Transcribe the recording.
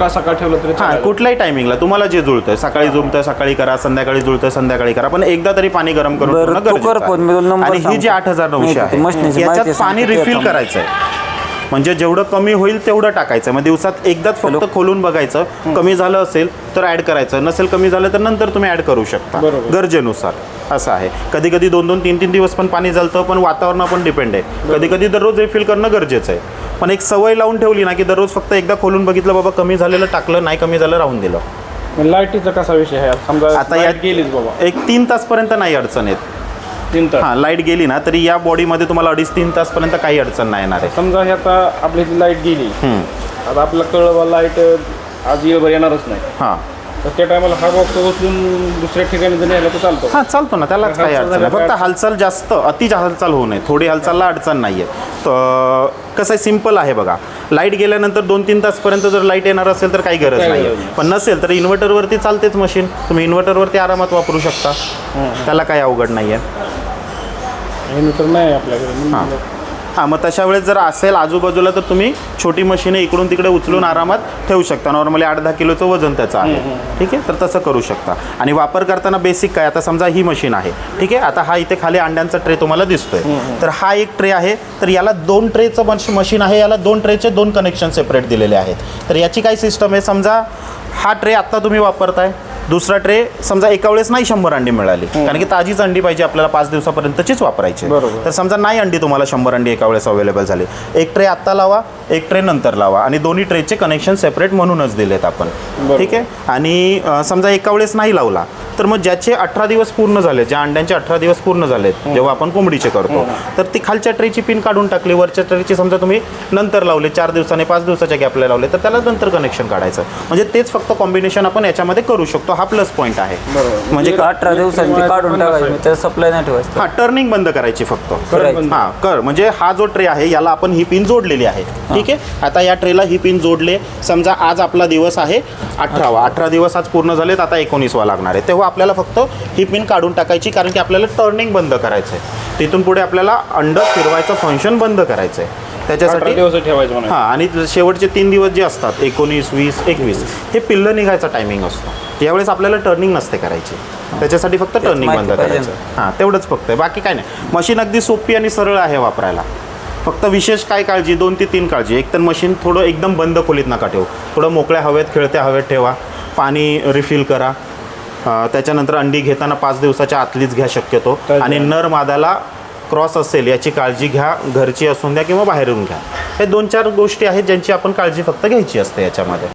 सकाळ सकाळ ठेवलं तरी हां, कुठल्याही टायमिंगला तुम्हाला जे जुळतंय, सकाळी जुळतंय सकाळी करा, संध्याकाळी जुळतंय संध्याकाळी करा, पण एकदा तरी पाणी गरम करून ठेवणं गरजेचं आहे. आणि ही जी 8900 आहे याच्यात पाणी रिफिल करायचं आहे, म्हणजे जेवढं कमी होईल तेवढं टाकायचं. मग दिवसात एकदाच फक्त खोलून बघायचं, कमी झालं असेल तर ॲड करायचं, नसेल कमी झालं तर नंतर तुम्ही ॲड करू शकता गरजेनुसार. असं आहे. कधी कधी 2-2, 3-3 दिवस पण पाणी जातं, पण वातावरणावर पण डिपेंड आहे. कधी कधी दररोज रिफिल करणं गरजेचं आहे, पण एक सवय लावून ठेवली ना की दररोज फक्त एकदा खोलून बघितलं, बाबा कमी झालेलं टाकलं, नाही कमी झालं राहून दिलं. लाईटीचा कसा विषय आहे? समजा आता यात गेलीच बाबा एक 3 तासपर्यंत नाही अडचण येत. 3 तास हां, लाईट गेली ना तरी या बॉडीमध्ये तुम्हाला 2.5-3 तासपर्यंत काही अडचण नाही येणार आहे. समजा हे आता आपली लाईट गेली, आता आपल्याला कळलं लाईट आज येणारच नाही, हां तर त्या टायमाला हा बॉक्स उचलून दुसऱ्या ठिकाणी जर नेला तर चालतो? हां, चालतो ना, त्यालाच काही अडचण नाही. फक्त हालचाल जास्त अति हालचाल होऊ नये, थोडी हालचालला अडचण नाही आहे. तर कसं आहे, सिम्पल आहे बघा. लाईट गेल्यानंतर 2-3 तासपर्यंत जर लाईट येणार असेल तर काही गरज नाही आहे, पण नसेल तर इन्व्हर्टरवरती चालतेच मशीन, तुम्ही इन्व्हर्टरवरती आरामात वापरू शकता, त्याला काही अवघड नाही आहे. इन्व्हर्टर नाही आपल्याकडे. हां, मग तशा वेळेस जर असेल आजूबाजूला तर तुम्ही छोटी मशीने इकडून तिकडे उचलून आरामात ठेवू शकता. नॉर्मली 8-10 किलोचं वजन त्याचं आहे, ठीक आहे, तर तसं करू शकता. आणि वापर करताना बेसिक काय, आता समजा ही मशीन आहे, ठीक आहे, आता हा इथे खाली अंड्यांचा ट्रे तुम्हाला दिसतोय, तर हा एक ट्रे आहे, तर याला 2 ट्रेचं मशीन आहे, याला 2 ट्रेचे 2 कनेक्शन सेपरेट दिलेले आहेत. तर याची काय सिस्टम आहे, समजा हा ट्रे आत्ता तुम्ही वापरताय, दुसरा ट्रे समजा एका वेळेस नाही 100 अंडी मिळाली, कारण की ताजीच अंडी पाहिजे आपल्याला 5 दिवसापर्यंतचीच वापरायची. तर समजा नाही अंडी तुम्हाला 100 अंडी एका वेळेस अवेलेबल झाली, एक ट्रे आत्ता लावा, एक ट्रे नंतर लावा, आणि दोन्ही ट्रेचे कनेक्शन सेपरेट म्हणूनच दिलेत आपण, ठीक आहे. आणि समजा एका वेळेस नाही लावला तर मग ज्याचे 18 दिवस पूर्ण झाले, ज्या अंड्यांचे 18 दिवस पूर्ण झालेत जेव्हा आपण कोंबडीचे करतो, तर ती खालच्या ट्रेची पिन काढून टाकली, वरच्या ट्रेची समजा तुम्ही नंतर लावले, 4 दिवसाने 5 दिवसाच्या गॅपला लावले, तर त्याला नंतर कनेक्शन काढायचं. म्हणजे तेच फक्त कॉम्बिनेशन आपण याच्यामध्ये करू शकतो. हा प्लस पॉईंट आहे. म्हणजे 18 दिवसांनी काढून टाकायचं, त्याला सप्लाय नाही ठेवायचं. हां, टर्निंग बंद करायची फक्त. हां, म्हणजे हा जो ट्रे आहे याला आपण ही पिन जोडलेली आहे, ठीक आहे. आता या ट्रेला ही पिन जोडले, समजा आज आपला दिवस आहे 18 दिवस आज पूर्ण झालेत, आता 19वा लागणार आहे, तेव्हा आपल्याला फक्त ही पिन काढून टाकायची, कारण की आपल्याला टर्निंग बंद करायचं आहे. तिथून पुढे आपल्याला अंड फिरवायचं फंक्शन बंद करायचं आहे, त्याच्यासाठी ठेवायचं. हां, आणि शेवटचे 3 दिवस जे असतात 19, 20, 21 हे पिल्लं निघायचा टायमिंग असतो, त्यावेळेस आपल्याला टर्निंग नसते करायची, त्याच्यासाठी फक्त टर्निंग बंद करायचं. हां, तेवढंच फक्त आहे, बाकी काय नाही. मशीन अगदी सोपी आणि सरळ आहे वापरायला. फक्त विशेष काय काळजी, 2 ते 3 काळजी. एक तर मशीन थोडं एकदम बंद खोलीत नका ठेवू, थोडं मोकळ्या हवेत, खेळत्या हवेत ठेवा, पाणी रिफिल करा. त्याच्यानंतर अंडी घेताना 5 दिवसाच्या आतलीच घ्या शक्यतो, आणि नर मादाला क्रॉस असेल याची काळजी घ्या, घरची असून द्या किंवा बाहेरून घ्या. हे 2-4 गोष्टी आहेत ज्यांची आपण काळजी फक्त घ्यायची असते याच्यामध्ये.